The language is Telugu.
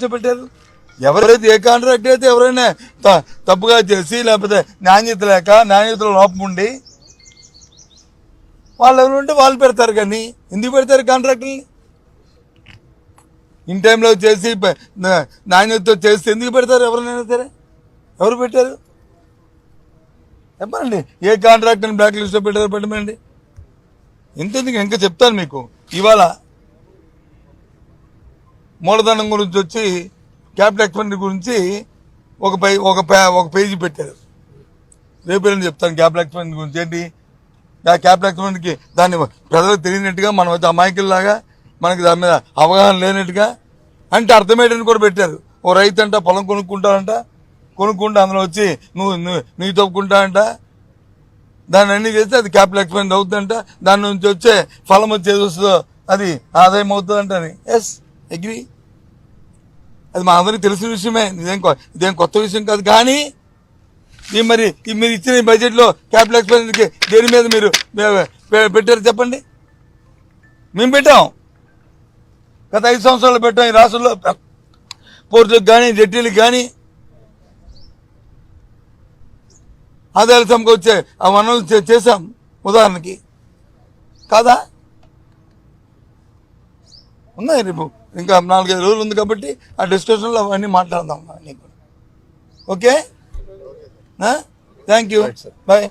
లిస్ట్లో పెట్టారు? ఎవరైతే ఏ కాంట్రాక్ట్ అయితే ఎవరైనా తప్పుగా చేసి లేకపోతే నాణ్యతలో లోపం ఉండి వాళ్ళు ఎవరు ఉంటే వాళ్ళు పెడతారు. కానీ ఎందుకు పెడతారు కాంట్రాక్టుల్ని? ఇన్ టైంలో చేసి నాణ్యతతో చేస్తే ఎందుకు పెడతారు? ఎవరైనా సరే ఎవరు పెట్టారు చెప్పండి. ఏ కాంట్రాక్టర్ని బ్లాక్ లిస్ట్లో పెట్టారో పెట్టమండి. ఎంతెందుకు ఇంకా చెప్తాను మీకు. ఇవాళ మూలధనం గురించి వచ్చి క్యాపిటల్ ఎక్స్పెండిచర్ గురించి ఒక పేజీ పెట్టారు. రేపు చెప్తాను క్యాపిటల్ ఎక్స్పెండిచర్ గురించి. ఏంటి క్యాపిటల్ ఎక్స్పెండిచర్కి దాన్ని ప్రజలకు తెలియనట్టుగా మనం అయితే అమాయకుల్లాగా మనకి దాని మీద అవగాహన లేనట్టుగా అంటే అర్థమయ్యేటని కూడా పెట్టారు. ఓ రైతు అంట పొలం కొనుక్కుంటా అందులో వచ్చి నువ్వు తప్పుకుంటా అంట, దాన్ని అన్ని చేస్తే అది క్యాపిటల్ ఎక్స్పెండిచర్ అవుతుందంట, దాని నుంచి వచ్చే ఫలం వచ్చేది వస్తుందో అది ఆదాయం అవుతుందంట అని. ఎస్ అగ్రీ, అది మా అందరికీ తెలిసిన విషయమే, ఇదేం కొత్త విషయం కాదు. కానీ మీరు ఇచ్చిన బడ్జెట్లో క్యాపిటల్ ఎక్స్పెండిచర్కి దేని మీద మీరు పెట్టారు చెప్పండి? మేము పెట్టాం, గత 5 సంవత్సరాలు పెట్టాం. ఈ రాష్ట్రంలో పోర్టులకు కానీ జట్టీలకు కానీ ఆదాయాలు సమకూర్చే ఆ వనరులు చేశాం ఉదాహరణకి. కాదా? ఉన్నాయి. రేపు ఇంకా 4-5 రోజులు ఉంది కాబట్టి ఆ డిస్కషన్లో అవన్నీ మాట్లాడదాం. Okay, thank you, bye.